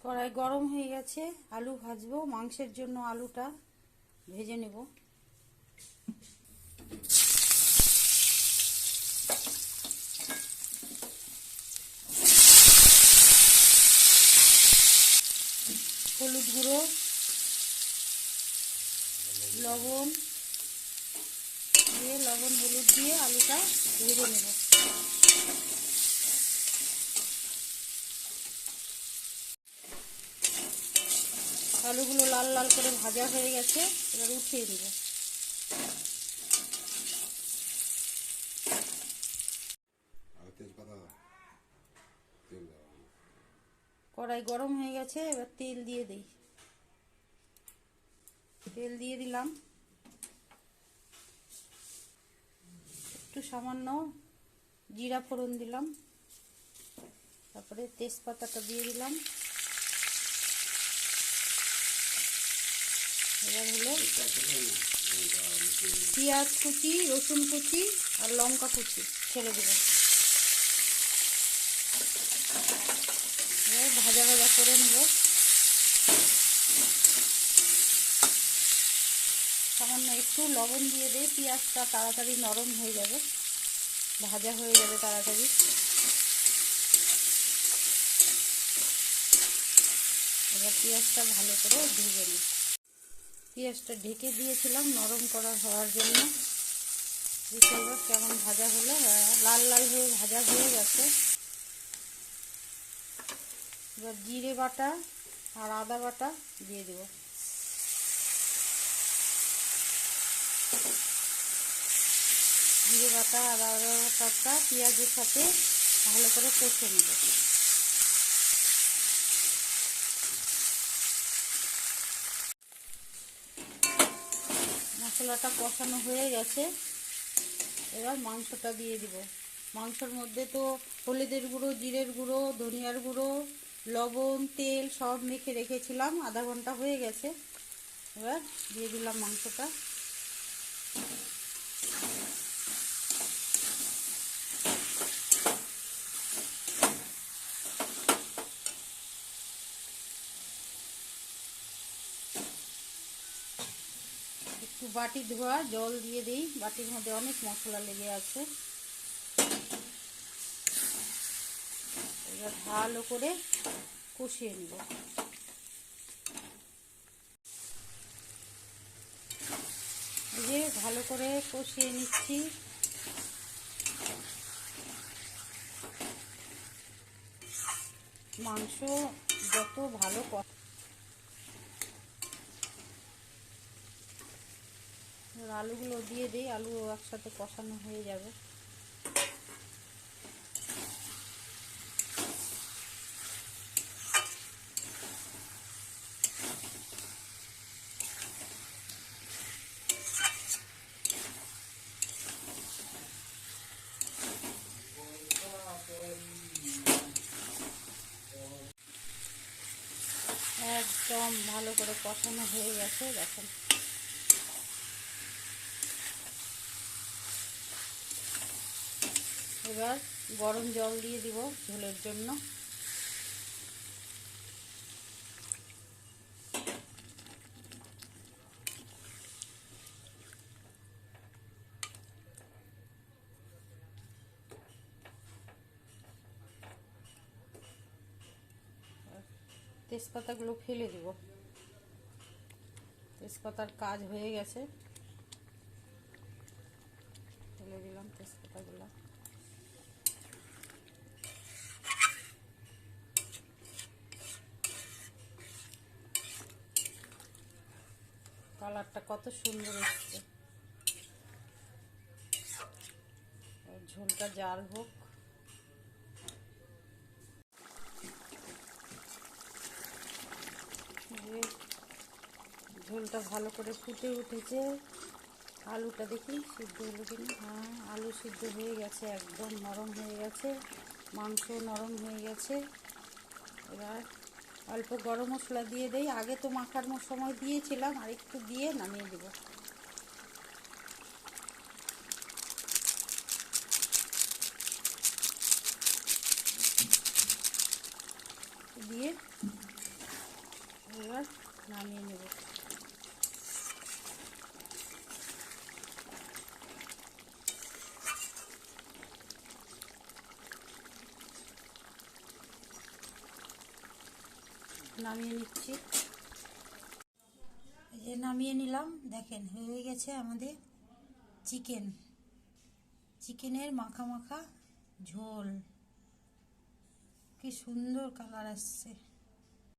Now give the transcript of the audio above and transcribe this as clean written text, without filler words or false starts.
কড়াই গরম হয়ে গেছে, আলু ভাজবো। মাংসের জন্য আলুটা ভেজে নেব। হলুদ গুঁড়ো, লবণ দিয়ে লবণ হলুদ দিয়ে আলুটা ভেজে নেব। আলুগুলো লাল লাল করে ভাজা হয়ে গেছে, এবার উঠিয়ে দেব। কড়াই গরম হয়ে গেছে, এবার তেল দিয়ে দিই। তেল দিয়ে দিলাম, একটু সামান্য জিরা ফোড়ন দিলাম, তারপরে তেজপাতাটা দিয়ে দিলাম। এবার হলো পেঁয়াজ কুচি, রসুন কুচি আর লঙ্কা কুচি ছেড়ে দেব। এবার ভাজা ভাজা করে নেব। সামান্য একটু লবণ দিয়ে দিয়ে পেঁয়াজটা তাড়াতাড়ি নরম হয়ে যাবে, ভাজা হয়ে যাবে তাড়াতাড়ি। এবার পেঁয়াজটা ভালো করে ভেজে নিই। পেঁয়াজটা ঢেকে দিয়েছিলাম নরম করা হওয়ার জন্য। এবার কেমন ভাজা হলো, লাল লাল হয়ে ভাজা হয়ে গেছে। এবার জিরে বাটা আর আদা বাটা দিয়ে দেব। জিরে বাটা আর আদা বাটাটা পেঁয়াজের সাথে ভালো করে কষে নেব। মশলাটা কষানো হয়ে গেছে, এবার মাংসটা দিয়ে দিব। মাংসর মধ্যে তো হলুদের গুঁড়ো, জিরের গুঁড়ো, ধনিয়ার গুঁড়ো, লবণ, তেল সব মেখে রেখেছিলাম। আধা ঘন্টা হয়ে গেছে, এবার দিয়ে দিলাম মাংসটা। একটু বাটি ধোয়া জল দিয়ে দিই, বাটির মধ্যে অনেক মশলা লেগে আছে। এবার ভালো করে কষিয়ে নেব। এই যে ভালো করে কষিয়ে নিচ্ছি। মাংস যত ভালো আলুগুলো দিয়ে দিই, আলু একসাথে কষানো হয়ে যাবে। একদম ভালো করে কষানো হয়ে গেছে, দেখেন। এবার গরম জল দিয়ে দিব ঝোলের জন্য। তেজপাতাগুলো ফেলে দিব, তেজপাতার কাজ হয়ে গেছে, ফেলে দিলাম তেজপাতাগুলো। কালারটা কত সুন্দর এসছে। ঝোলটা জাল হোক। ঝোলটা ভালো করে ফুটে উঠেছে। আলুটা দেখি সিদ্ধ হলো কিনা। হ্যাঁ, আলু সিদ্ধ হয়ে গেছে, একদম নরম হয়ে গেছে, মাংস নরম হয়ে গেছে। এবার অল্প গরম মশলা দিয়ে দেই। আগে তো মাখার সময় দিয়েছিলাম, আর একটু দিয়ে নামিয়ে দেব। দিয়ে এবার নামিয়ে নেব। নামিয়ে নিচ্ছি। এই যে নামিয়ে নিলাম, দেখেন হয়ে গেছে আমাদের চিকেনের মাখা মাখা ঝোল। কি সুন্দর কালার আসছে।